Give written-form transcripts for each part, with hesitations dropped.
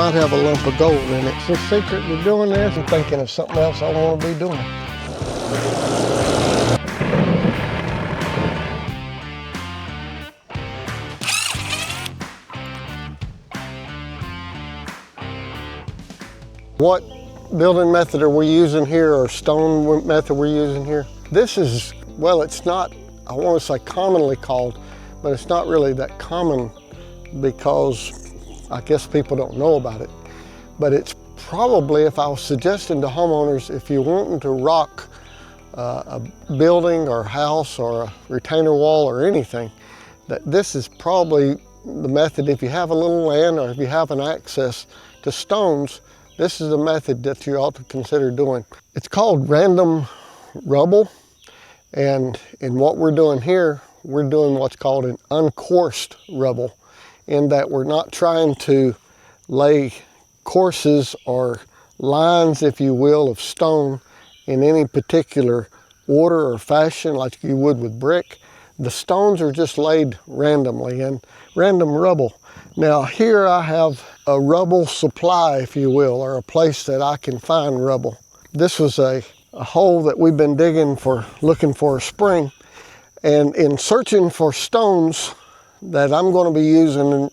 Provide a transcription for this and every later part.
might have a lump of gold in it. The secret to doing this, I'm thinking of something else I want to be doing. What building method are we using here, or stone method we're using here? This is, well, it's not, I want to say commonly called, but it's not really that common because I guess people don't know about it. But it's probably, if I was suggesting to homeowners, if you're wanting to rock a building or house or a retainer wall or anything, that this is probably the method. If you have a little land or if you have an access to stones, this is the method that you ought to consider doing. It's called random rubble, and in what we're doing here, we're doing what's called an uncoursed rubble, in that we're not trying to lay courses or lines, if you will, of stone in any particular order or fashion like you would with brick. The stones are just laid randomly in random rubble. Now here I have a rubble supply, if you will, or a place that I can find rubble. This was a hole that we've been digging for, looking for a spring. And in searching for stones that I'm going to be using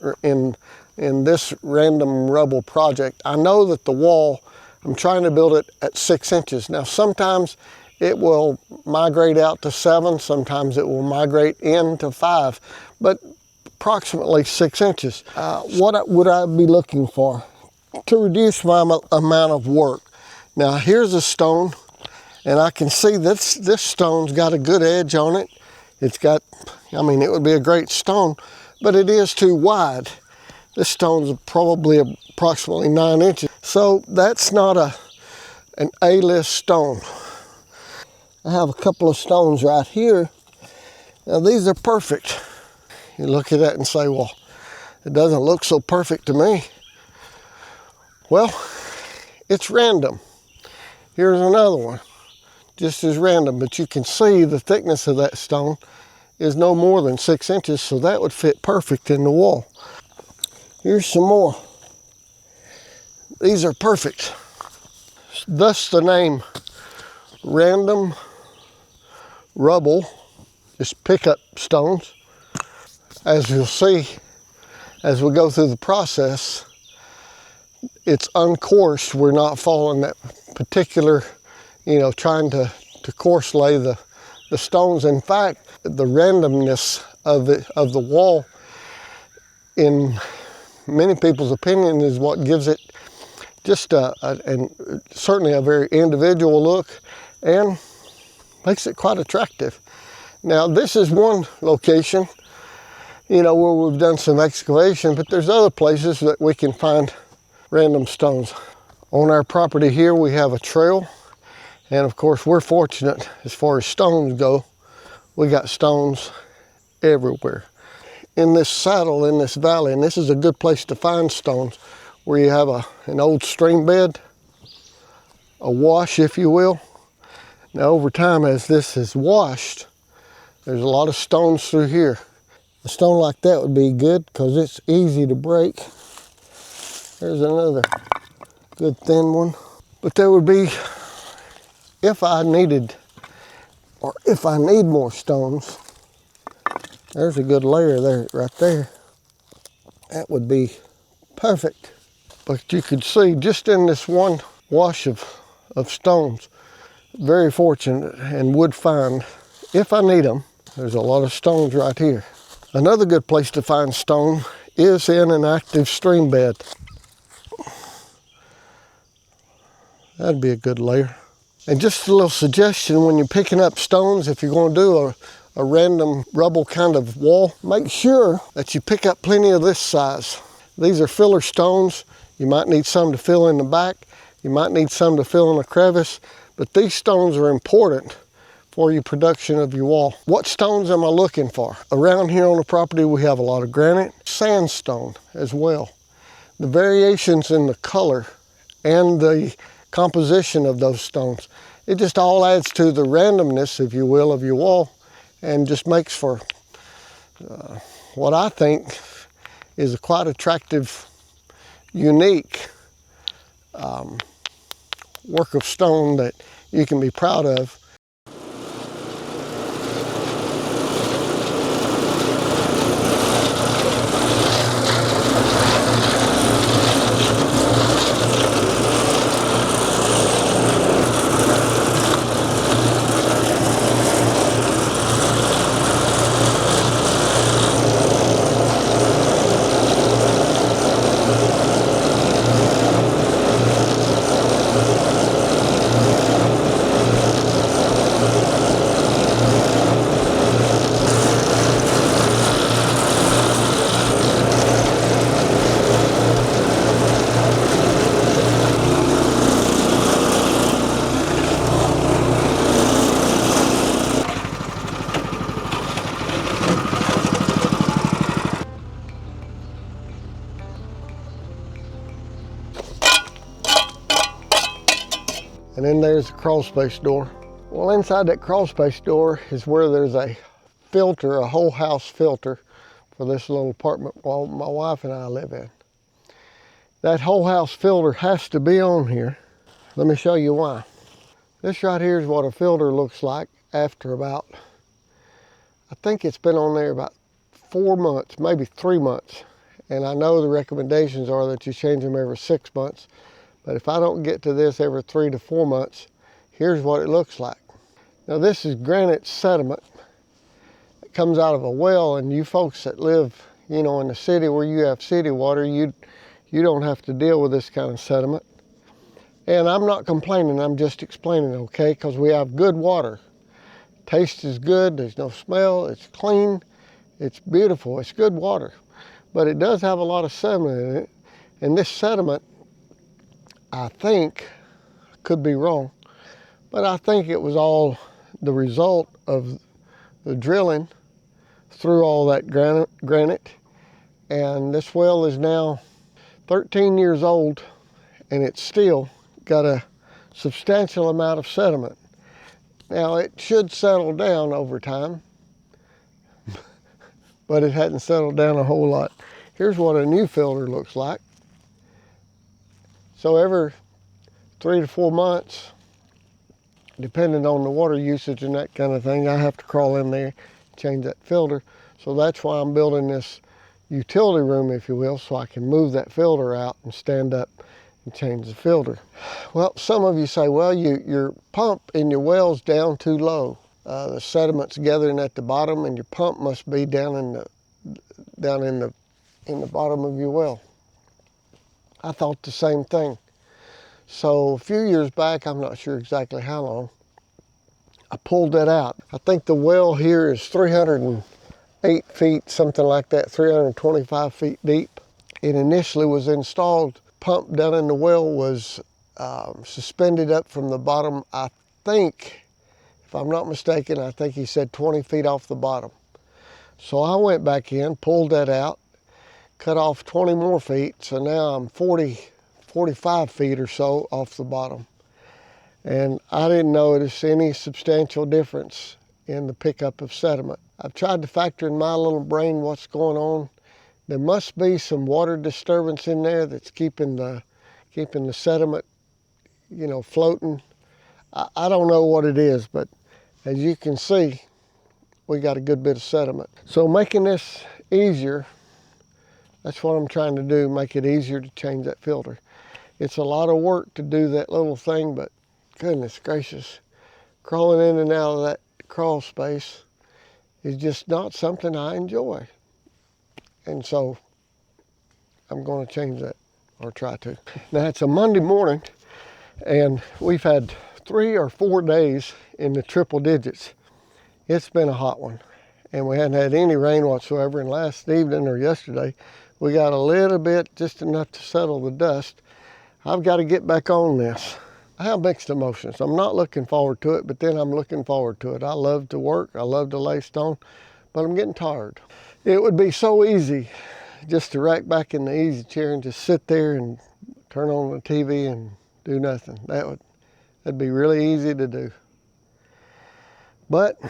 in this random rubble project, I know that the wall, I'm trying to build it at 6 inches. Now sometimes it will migrate out to 7, sometimes it will migrate in to 5, but approximately 6 inches. What would I be looking for to reduce my amount of work? Now here's a stone, and I can see this stone's got a good edge on it. It's got, I mean, it would be a great stone, but it is too wide. This stone's probably approximately 9 inches. So that's not an A-list stone. I have a couple of stones right here. Now these are perfect. You look at that and say, well, it doesn't look so perfect to me. Well, it's random. Here's another one, just as random, but you can see the thickness of that stone is no more than 6 inches, so that would fit perfect in the wall. Here's some more. These are perfect. Thus the name random rubble, just pick up stones. As you'll see, as we go through the process, it's uncoursed. We're not following that particular, you know, trying to course lay the stones. In fact, the randomness of the wall, in many people's opinion, is what gives it just and certainly a very individual look, and makes it quite attractive. Now this is one location, you know, where we've done some excavation, but there's other places that we can find random stones. On our property here, we have a trail, and of course we're fortunate as far as stones go. We got stones everywhere. In this saddle, in this valley, and this is a good place to find stones, where you have an old stream bed, a wash, if you will. Now over time, as this is washed, there's a lot of stones through here. A stone like that would be good because it's easy to break. There's another good thin one. But there would be, if I needed, or if I need more stones, there's a good layer there, right there. That would be perfect. But you could see just in this one wash of stones, very fortunate, and would find, if I need them, there's a lot of stones right here. Another good place to find stone is in an active stream bed. That'd be a good layer. And just a little suggestion, when you're picking up stones, if you're going to do a random rubble kind of wall, make sure that you pick up plenty of this size. These are filler stones. You might need some to fill in the back. You might need some to fill in a crevice, but these stones are important for your production of your wall. What stones am I looking for? Around here on the property, we have a lot of granite, sandstone as well. The variations in the color and the composition of those stones, it just all adds to the randomness, if you will, of your wall, and just makes for what I think is a quite attractive, unique work of stone that you can be proud of. And then there's the crawl space door. Well, inside that crawl space door is where there's a filter, a whole house filter for this little apartment while my wife and I live in. That whole house filter has to be on here. Let me show you why. This right here is what a filter looks like after about, I think it's been on there about 4 months, maybe 3 months. And I know the recommendations are that you change them every 6 months. But if I don't get to this every 3 to 4 months, here's what it looks like. Now this is granite sediment that comes out of a well, and you folks that live, you know, in the city where you have city water, you don't have to deal with this kind of sediment. And I'm not complaining, I'm just explaining, okay? Because we have good water. Taste is good, there's no smell, it's clean, it's beautiful, it's good water. But it does have a lot of sediment in it. And this sediment, I think, could be wrong, but I think it was all the result of the drilling through all that granite. And this well is now 13 years old, and it's still got a substantial amount of sediment. Now it should settle down over time, but it hadn't settled down a whole lot. Here's what a new filter looks like. So every 3 to 4 months, depending on the water usage and that kind of thing, I have to crawl in there, change that filter. So that's why I'm building this utility room, if you will, so I can move that filter out and stand up and change the filter. Well, some of you say, well, your pump in your well's down too low. The sediment's gathering at the bottom, and your pump must be down in the bottom of your well. I thought the same thing. So a few years back, I'm not sure exactly how long, I pulled that out. I think the well here is 308 feet, something like that, 325 feet deep. It initially was installed, pump down in the well was suspended up from the bottom. I think, if I'm not mistaken, I think he said 20 feet off the bottom. So I went back in, pulled that out, cut off 20 more feet, so now I'm 45 feet or so off the bottom. And I didn't notice any substantial difference in the pickup of sediment. I've tried to factor in my little brain what's going on. There must be some water disturbance in there that's keeping the sediment, you know, floating. I don't know what it is, but as you can see, we got a good bit of sediment. So making this easier, that's what I'm trying to do, make it easier to change that filter. It's a lot of work to do that little thing, but goodness gracious, crawling in and out of that crawl space is just not something I enjoy. And so I'm going to change that, or try to. Now it's a Monday morning, and we've had 3 or 4 days in the triple digits. It's been a hot one, and we hadn't had any rain whatsoever. And last evening or yesterday, we got a little bit, just enough to settle the dust. I've got to get back on this. I have mixed emotions. I'm not looking forward to it, but then I'm looking forward to it. I love to work, I love to lay stone, but I'm getting tired. It would be so easy just to rack back in the easy chair and just sit there and turn on the TV and do nothing. That'd be really easy to do. But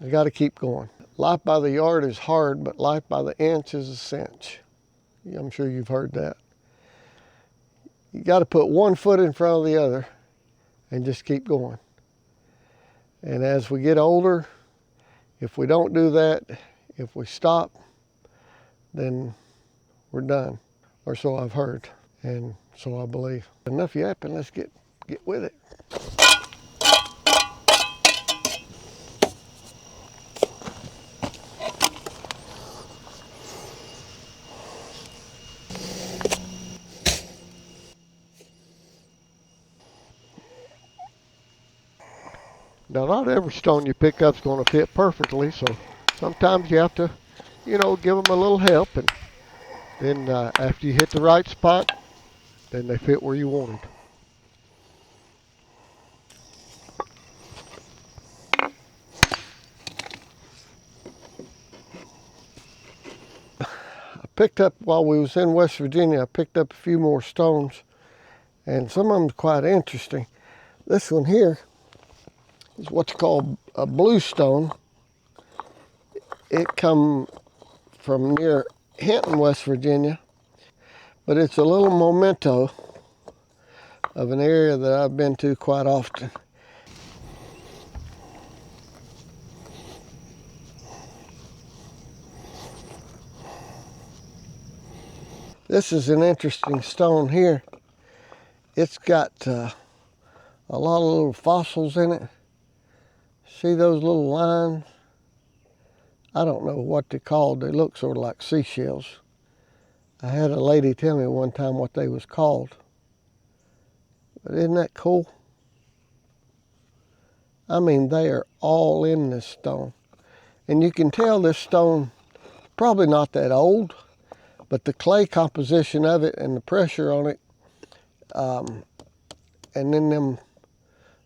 I got to keep going. Life by the yard is hard, but life by the inch is a cinch. I'm sure you've heard that. You got to put one foot in front of the other and just keep going. And as we get older, if we don't do that, if we stop, then we're done. Or so I've heard, and so I believe. Enough yapping, let's get with it. Now, not every stone you pick up is going to fit perfectly, so sometimes you have to, give them a little help, and then after you hit the right spot, then they fit where you wanted. I picked up, while we was in West Virginia, I picked up a few more stones, and some of them quite interesting. This one here is what's called a blue stone. It come from near Hinton, West Virginia, but it's a little memento of an area that I've been to quite often. This is an interesting stone here. It's got a lot of little fossils in it. See those little lines? I don't know what they're called. They look sort of like seashells. I had a lady tell me one time what they was called. But isn't that cool? I mean, they are all in this stone. And you can tell this stone probably not that old, but the clay composition of it and the pressure on it, and then them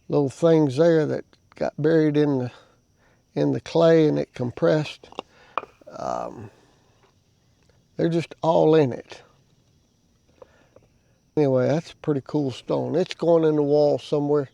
little things there that got buried in the clay and it compressed, they're just all in it. Anyway, that's a pretty cool stone. It's going in the wall somewhere.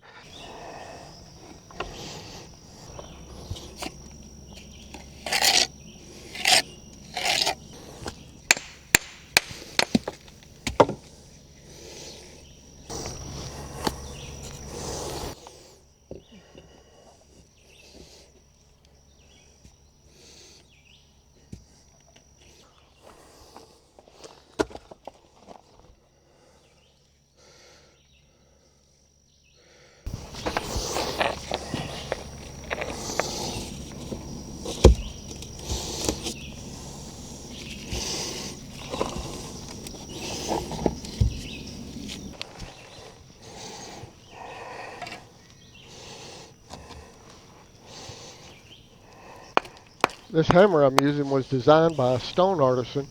This hammer I'm using was designed by a stone artisan.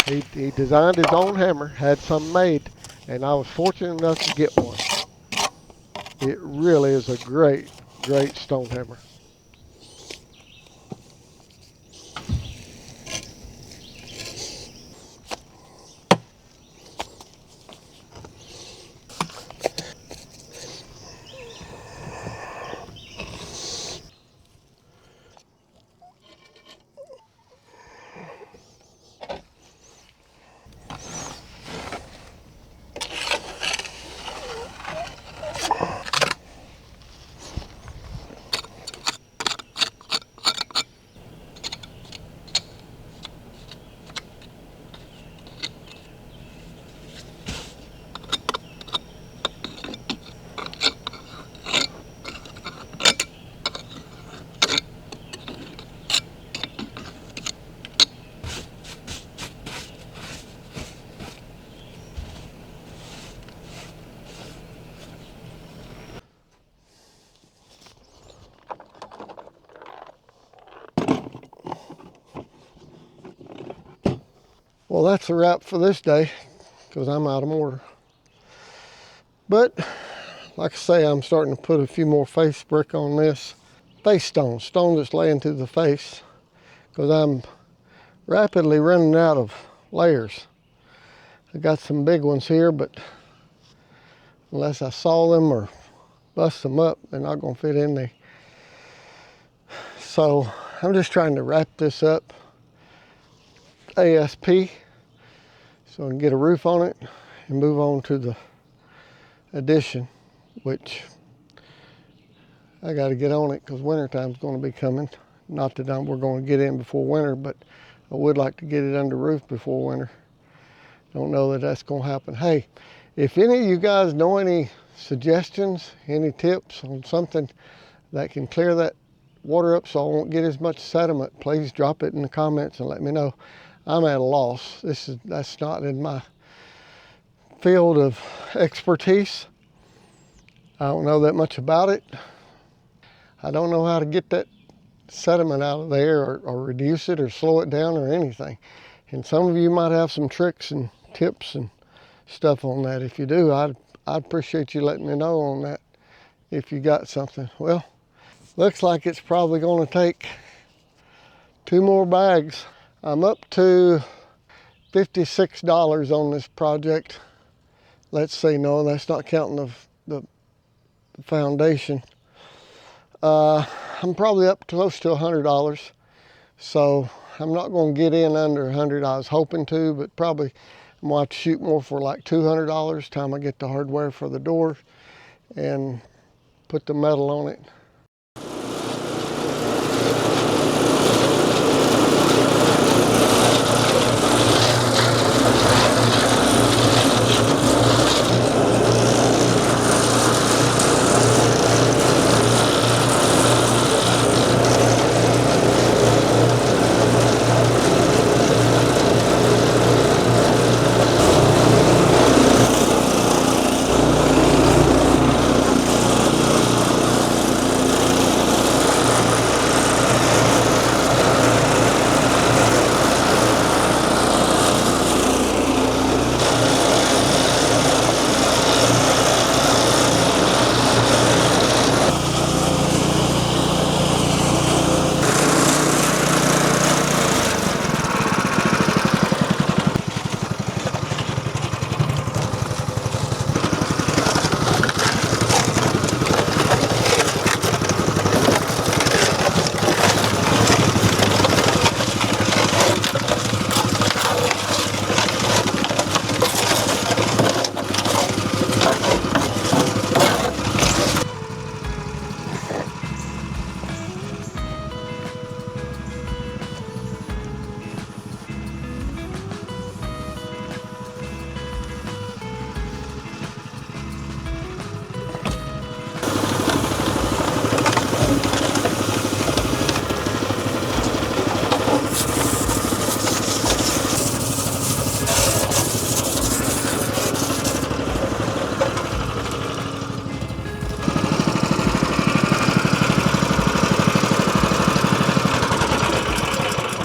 He designed his own hammer, had some made, and I was fortunate enough to get one. It really is a great, great stone hammer. Well, that's a wrap for this day because I'm out of mortar. But like I say, I'm starting to put a few more face brick on this. Face stone that's laying to the face, because I'm rapidly running out of layers. I got some big ones here, but unless I saw them or bust them up, they're not going to fit in there. So I'm just trying to wrap this up ASP so I can get a roof on it and move on to the addition, which I got to get on it because wintertime's going to be coming. Not that we're going to get in before winter, but I would like to get it under roof before winter. Don't know that that's going to happen. Hey, if any of you guys know any suggestions, any tips on something that can clear that water up so I won't get as much sediment, please drop it in the comments and let me know. I'm at a loss. That's not in my field of expertise. I don't know that much about it. I don't know how to get that sediment out of there or reduce it or slow it down or anything. And some of you might have some tricks and tips and stuff on that. If you do, I'd appreciate you letting me know on that if you got something. Well, looks like it's probably going to take 2 more bags. I'm up to $56 on this project. Let's say no, that's not counting the foundation. I'm probably up close to $100. So I'm not going to get in under 100. I was hoping to, but probably I'm going to have to shoot more for like $200 time I get the hardware for the door and put the metal on it.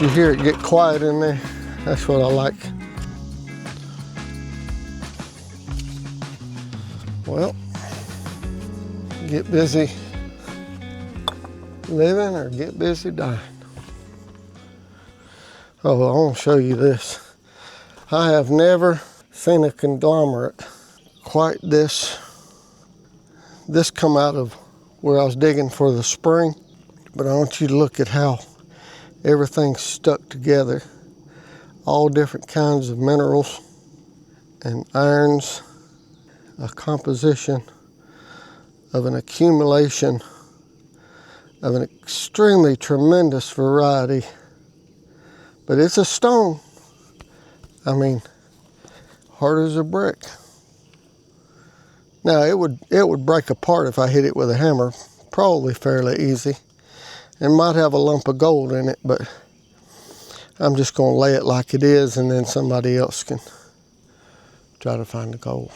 You hear it get quiet in there. That's what I like. Well, get busy living or get busy dying. Oh, I want to show you this. I have never seen a conglomerate quite this come out of where I was digging for the spring. But I want you to look at how everything's stuck together. All different kinds of minerals and irons, a composition of an accumulation of an extremely tremendous variety. But it's a stone. I mean, hard as a brick. Now it would break apart if I hit it with a hammer, probably fairly easy. It might have a lump of gold in it, but I'm just going to lay it like it is, and then somebody else can try to find the gold.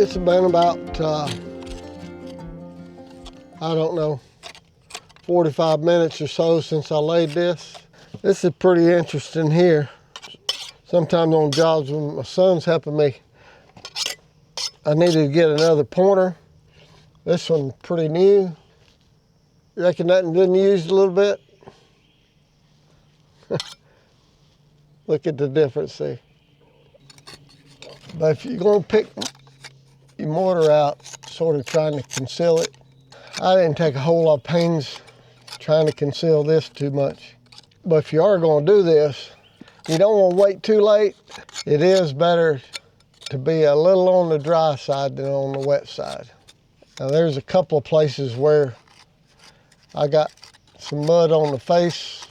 It's been about, I don't know, 45 minutes or so since I laid this. This is pretty interesting here. Sometimes on jobs when my son's helping me, I needed to get another pointer. This one's pretty new. You reckon that one didn't use a little bit? Look at the difference, see? But if you're gonna pick your mortar out, sort of trying to conceal it, I didn't take a whole lot of pains trying to conceal this too much. But if you are gonna do this, you don't wanna wait too late. It is better to be a little on the dry side than on the wet side. Now there's a couple of places where I got some mud on the face,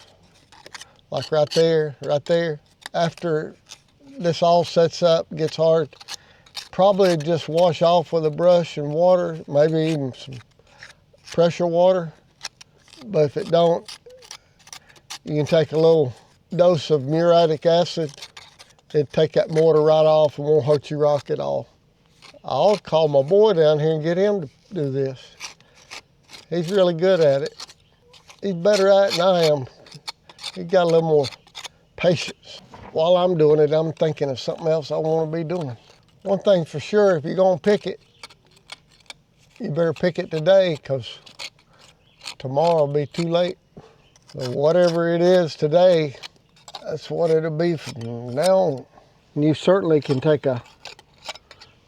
like right there, right there. After this all sets up, gets hard, probably just wash off with a brush and water, maybe even some pressure water. But if it don't, you can take a little dose of muriatic acid. It'd take that mortar right off and won't hurt your rock at all. I'll call my boy down here and get him to do this. He's really good at it. He's better at it than I am. He's got a little more patience. While I'm doing it, I'm thinking of something else I want to be doing. One thing for sure, if you're gonna pick it, you better pick it today, because tomorrow will be too late. So whatever it is today, that's what it'll be from now on. And you certainly can take a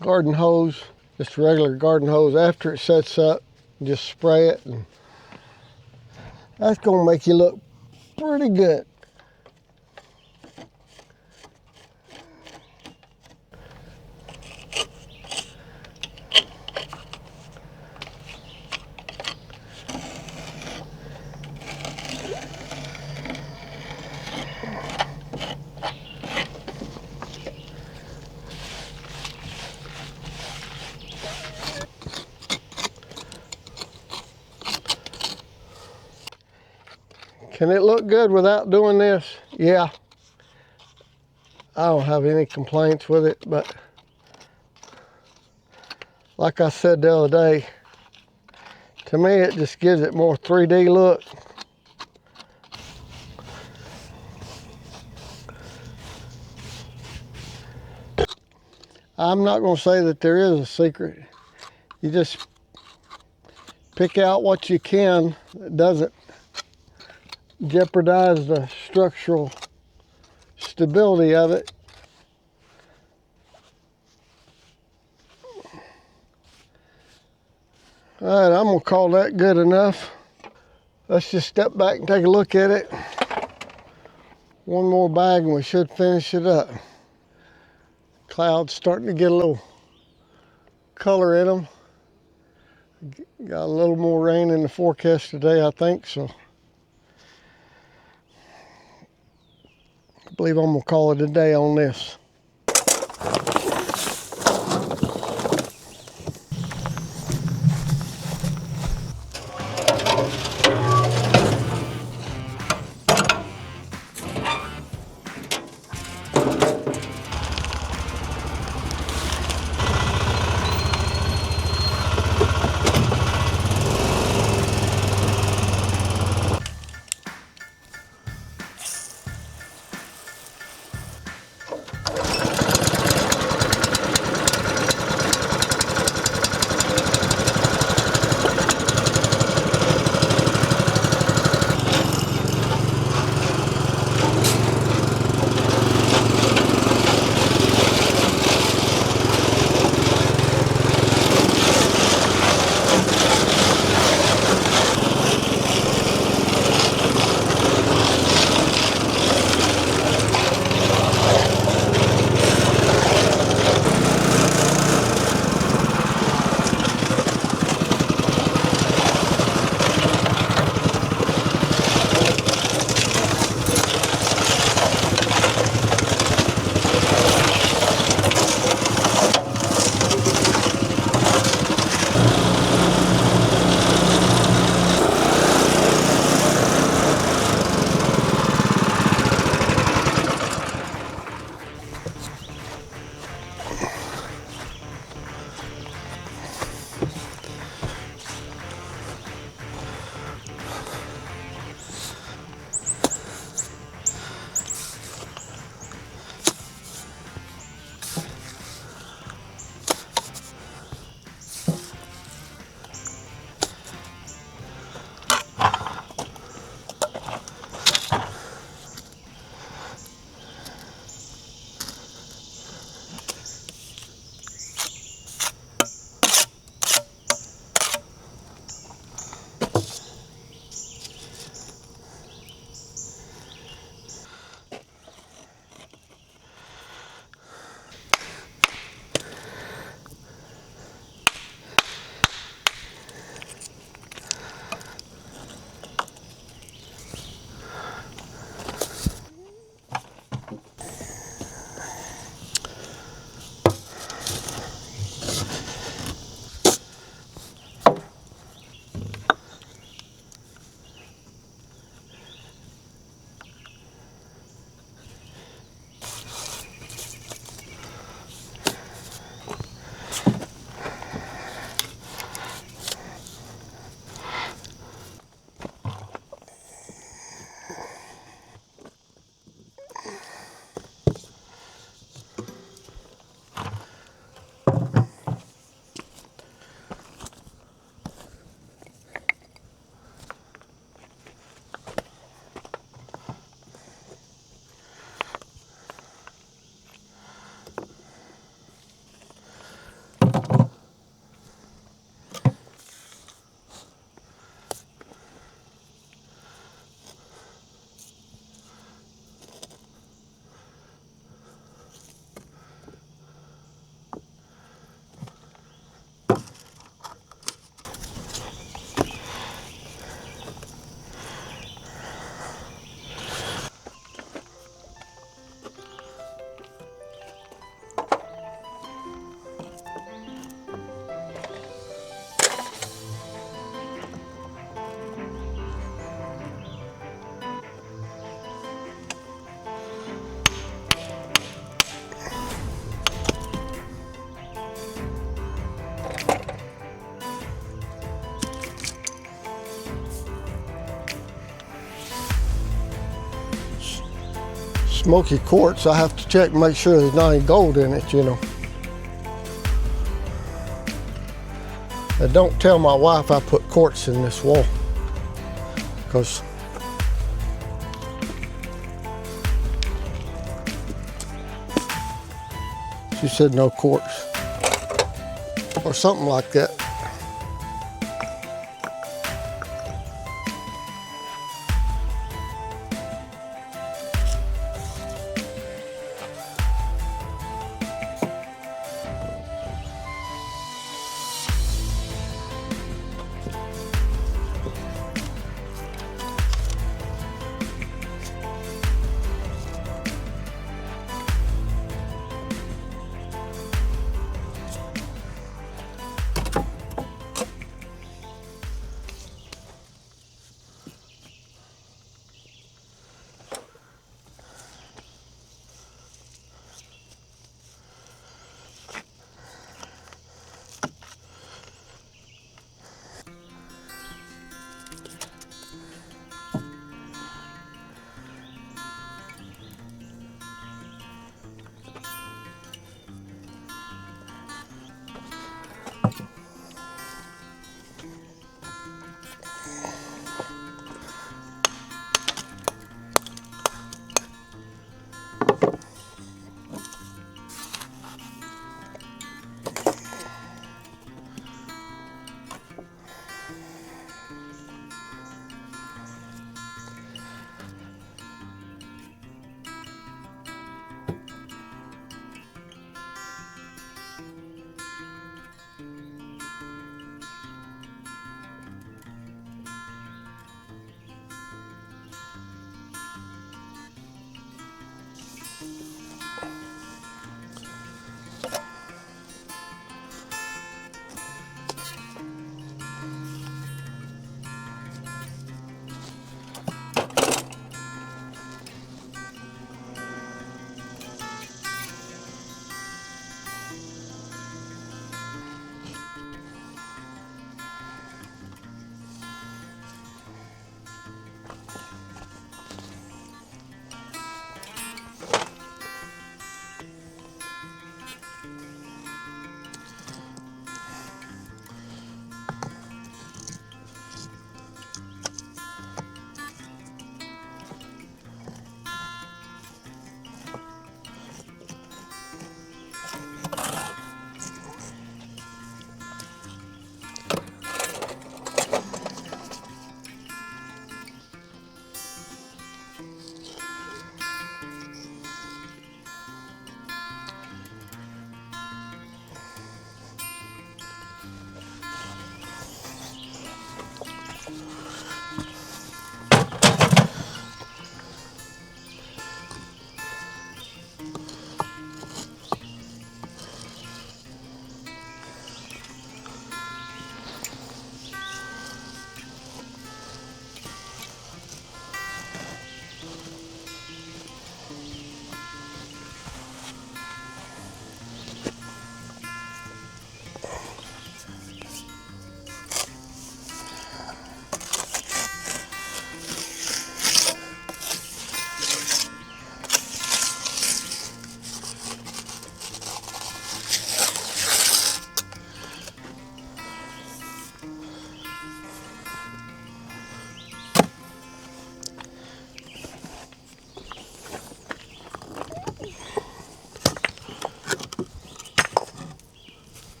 garden hose, just a regular garden hose, after it sets up, just spray it, and that's gonna make you look pretty good. Can it look good without doing this? Yeah. I don't have any complaints with it, but like I said the other day, to me it just gives it more 3D look. I'm not going to say that there is a secret. You just pick out what you can that doesn't jeopardize the structural stability of it. All right, I'm gonna call that good enough. Let's just step back and take a look at it. One more bag and we should finish it up. Clouds starting to get a little color in them. Got a little more rain in the forecast today, I think, so I believe I'm gonna call it a day on this. smoky quartz. I have to check and make sure there's not any gold in it, you know. And don't tell my wife I put quartz in this wall, because she said no quartz or something like that.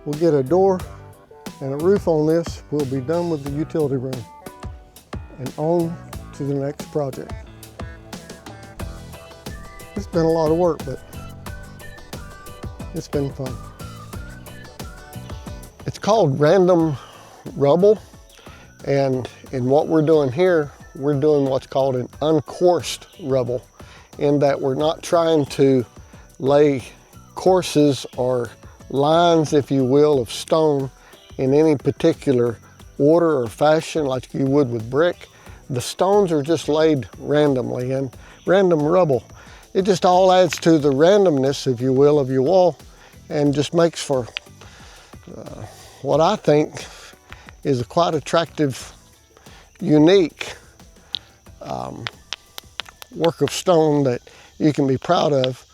we'll get a door and a roof on this. We'll be done with the utility room and on to the next project. It's been a lot of work, but it's been fun. It's called random rubble, and in what we're doing here, we're doing what's called an uncoursed rubble, in that we're not trying to lay courses or lines, if you will, of stone in any particular order or fashion like you would with brick. The stones are just laid randomly, and random rubble, it just all adds to the randomness, if you will, of your wall, and just makes for what I think is a quite attractive, unique work of stone that you can be proud of